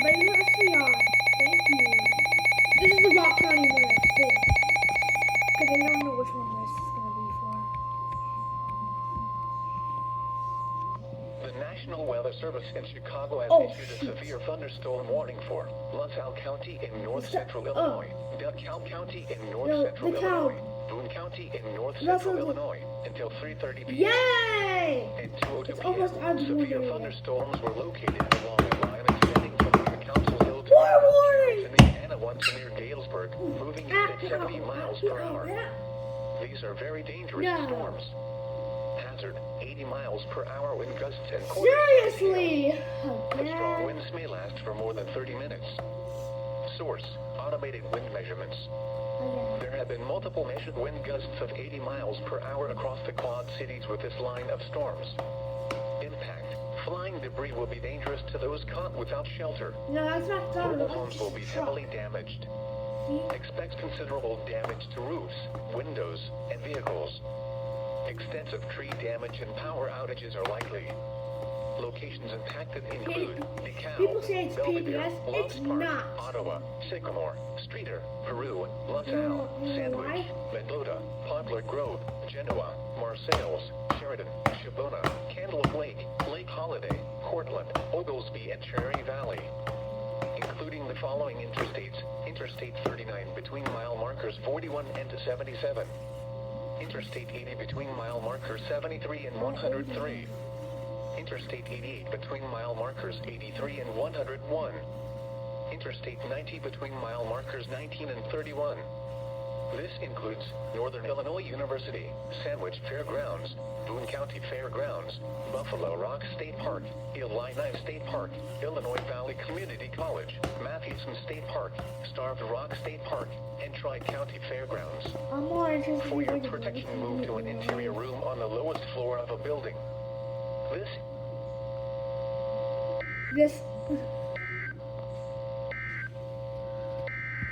regular SCR. Thank you. This is the Rock County one, I think. Because I don't know which one this is going to be for. The National Weather Service in Chicago has issued a severe thunderstorm warning for LaSalle County in north-central Illinois, DeKalb County in north-central Illinois, Boone County in north-central Illinois until 3:30 p.m. Yay! And 2:02 It's p.m. almost out of the Severe way. thunderstorms were located along a line extending from the Council Hill to War warning! Indiana once near Galesburg, moving at 70 miles per hour. These are very dangerous storms. Hazard, 80 miles per hour wind gusts and quarter. Seriously! The strong winds may last for more than 30 minutes. Source, automated wind measurements. There have been multiple measured wind gusts of 80 miles per hour across the Quad Cities with this line of storms. Impact, flying debris will be dangerous to those caught without shelter. No, that's not done. Mobile homes will be heavily damaged. Expect considerable damage to roofs, windows, and vehicles. Extensive tree damage and power outages are likely. Locations impacted include DeKalb, People say it's Belvidere, PBS. It's Loves Park, not. Ottawa, Sycamore, Streator, Peru, LaSalle, Sandwich, Mendota, Poplar Grove, Genoa, Marseilles, Sheridan, Shabona, Candlewood Lake, Lake Holiday, Cortland, Oglesby, and Cherry Valley. Including the following interstates: Interstate 39 between mile markers 41 and 77. Interstate 80 between mile markers 73 and 103. Interstate 88 between mile markers 83 and 101. Interstate 90 between mile markers 19 and 31. This includes Northern Illinois University, Sandwich Fairgrounds, Boone County Fairgrounds, Buffalo Rock State Park, Illini State Park, Illinois Valley Community College, Mathewson State Park, Starved Rock State Park, and Tri-County Fairgrounds. I'm more interested For your in protection, move to an interior room on the lowest floor of a building. This This